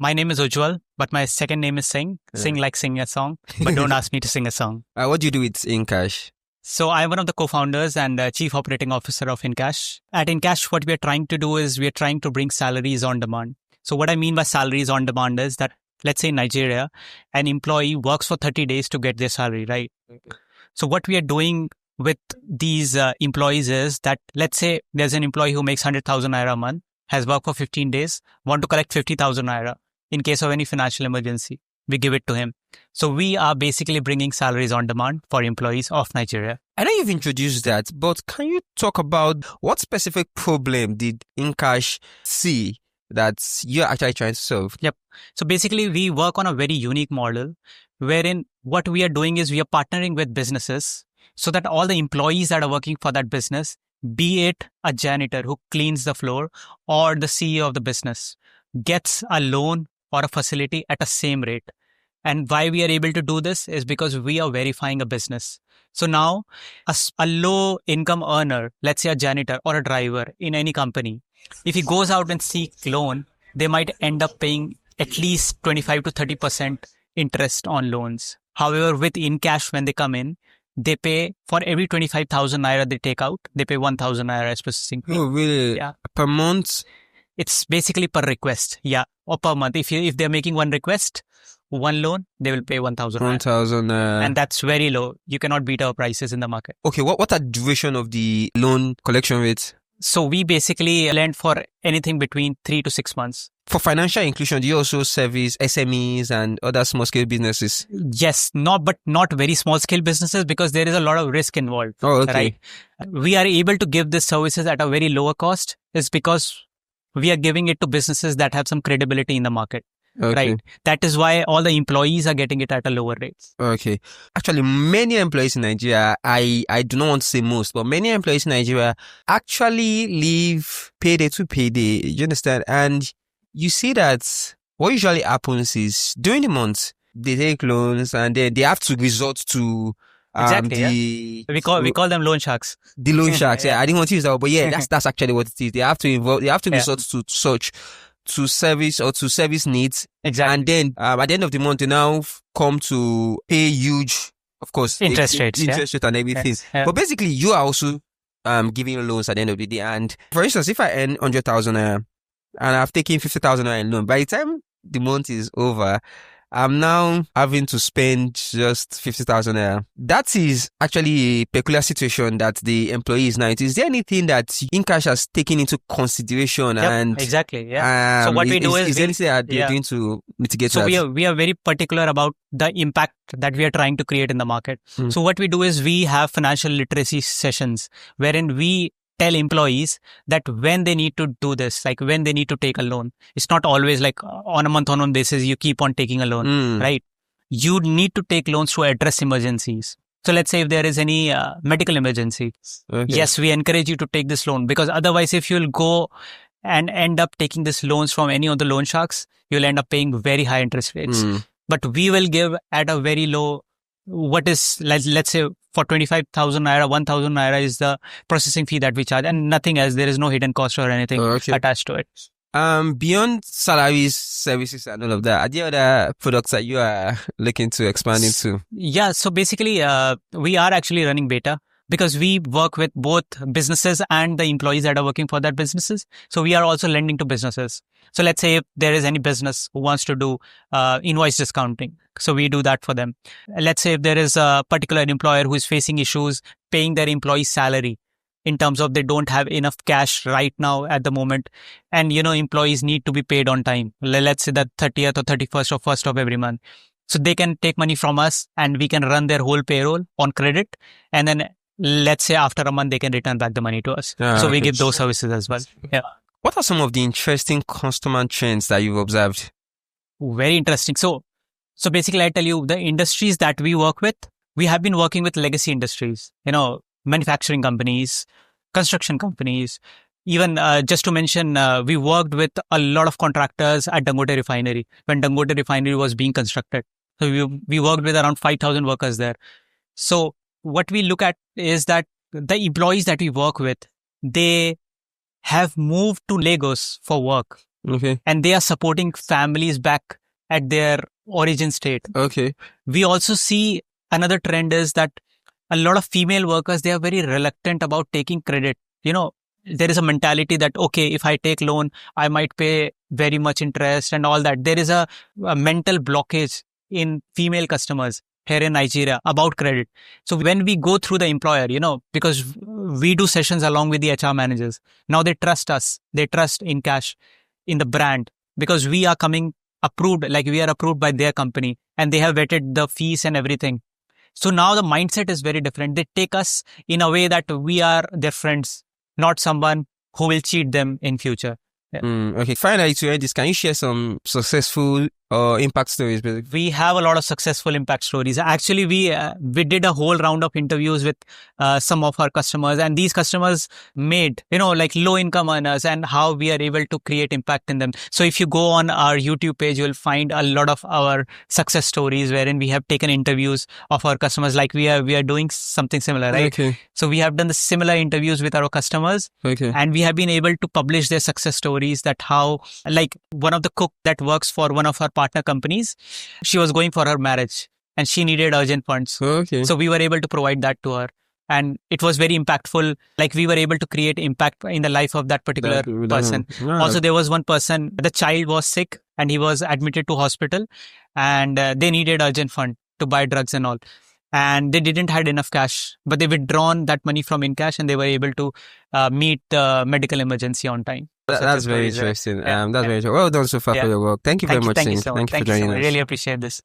My name is Ujjwal, but my second name is Singh. Sing like singing a song, but don't ask me to sing a song. What do you do with InCash? So I'm one of the co-founders and chief operating officer of InCash. At InCash, what we are trying to do is we are trying to bring salaries on demand. So what I mean by salaries on demand is that, let's say in Nigeria, an employee works for 30 days to get their salary, right? Okay. So what we are doing with these employees is that, let's say there's an employee who makes 100,000 naira a month, has worked for 15 days, want to collect 50,000 naira. In case of any financial emergency, we give it to him. So we are basically bringing salaries on demand for employees of Nigeria. I know you've introduced that, but can you talk about what specific problem did InCash see that you're actually trying to solve? Yep. So basically, we work on a very unique model wherein what we are doing is we are partnering with businesses so that all the employees that are working for that business, be it a janitor who cleans the floor or the CEO of the business, gets a loan or a facility at a same rate. And why we are able to do this is because we are verifying a business. So now a low income earner, let's say a janitor or a driver in any company, if he goes out and seeks loan, they might end up paying at least 25 to 30% interest on loans. However, with InCash, when they come in, they pay for every 25,000 naira they take out, they pay 1,000 naira as processing fee. Oh, really? Yeah. Per month? It's basically per request, yeah, or per month. If they're making one request, one loan, they will pay 1,000. 1,000. And that's very low. You cannot beat our prices in the market. Okay, what are the duration of the loan collection rates? So we basically lend for anything between 3 to 6 months. For financial inclusion, do you also service SMEs and other small scale businesses? Yes, but not very small scale businesses because there is a lot of risk involved. Oh, okay. Right? We are able to give these services at a very lower cost is because we are giving it to businesses that have some credibility in the market, okay. Right? That is why all the employees are getting it at a lower rate. Okay. Actually, many employees in Nigeria, I do not want to say most, but many employees in Nigeria actually live payday to payday. You understand? And you see that what usually happens is during the month, they take loans and then they have to resort to exactly. We call them loan sharks. The loan sharks. Yeah, I didn't want to use that, but yeah, that's actually what it is. They have to resort to such to service needs. Exactly. And then at the end of the month, they now come to pay huge, of course, interest rates and everything. Yes. Yeah. But basically, you are also giving loans at the end of the day. And for instance, if I earn 100,000 and I've taken 50,000 in loan, by the time the month is over, I'm now having to spend just 50,000. That is actually a peculiar situation that the employee is now in. Is there anything that InCash has taken into consideration? Yep, and exactly. Yeah. So what we do is there anything that they're doing to mitigate that? So we are very particular about the impact that we are trying to create in the market. So what we do is we have financial literacy sessions wherein we tell employees that when they need to do this, like when they need to take a loan, it's not always like on a month-on-month basis, you keep on taking a loan, right? You need to take loans to address emergencies. So let's say if there is any medical emergency, yes, we encourage you to take this loan because otherwise if you'll go and end up taking these loans from any of the loan sharks, you'll end up paying very high interest rates. But we will give at a very low, what is, let's say for 25,000 naira, 1,000 naira is the processing fee that we charge and nothing else. There is no hidden cost or anything attached to it. Beyond salaries, services and all of that, are there other products that you are looking to expand into? Yeah, so basically we are actually running beta because we work with both businesses and the employees that are working for that businesses. So we are also lending to businesses. So let's say if there is any business who wants to do invoice discounting, so we do that for them. Let's say if there is a particular employer who is facing issues paying their employee's salary in terms of they don't have enough cash right now at the moment. And, employees need to be paid on time. Let's say that 30th or 31st or 1st of every month. So they can take money from us and we can run their whole payroll on credit. And then let's say after a month, they can return back the money to us. So we give those services as well. Yeah. What are some of the interesting customer trends that you've observed? Very interesting. So basically I tell you the industries that we work with, we have been working with legacy industries, manufacturing companies, construction companies. Even just to mention, we worked with a lot of contractors at Dangote Refinery when Dangote Refinery was being constructed. So we worked with around 5,000 workers there. So what we look at is that the employees that we work with, they have moved to Lagos for work Okay. And they are supporting families back at their origin state. Okay. We also see another trend is that a lot of female workers, they are very reluctant about taking credit. There is a mentality that, okay, if I take loan, I might pay very much interest and all that. There is a mental blockage in female customers here in Nigeria about credit. So when we go through the employer, because we do sessions along with the HR managers, now they trust us. They trust InCash in the brand because we are coming approved, like we are approved by their company and they have vetted the fees and everything. So now the mindset is very different. They take us in a way that we are their friends, not someone who will cheat them in future. Yeah. Okay. Finally, to end this, can you share some successful impact stories? Basically? We have a lot of successful impact stories. Actually, we did a whole round of interviews with some of our customers, and these customers made, like low income earners and how we are able to create impact in them. So if you go on our YouTube page, you'll find a lot of our success stories wherein we have taken interviews of our customers. Like we are doing something similar, right? Okay. So we have done the similar interviews with our customers. Okay. And we have been able to publish their success stories, that how, like one of the cook that works for one of our partner companies, she was going for her marriage and she needed urgent funds. Okay. So we were able to provide that to her. And it was very impactful. Like we were able to create impact in the life of that particular person. Also, there was one person, the child was sick and he was admitted to hospital and they needed urgent fund to buy drugs and all. And they didn't had enough cash, but they withdrawn that money from InCash and they were able to meet the medical emergency on time. That's very interesting. That's very interesting. Well done so far for your work. Thank you very much, Thank you Singh. so much. Thank you for joining us. I really appreciate this.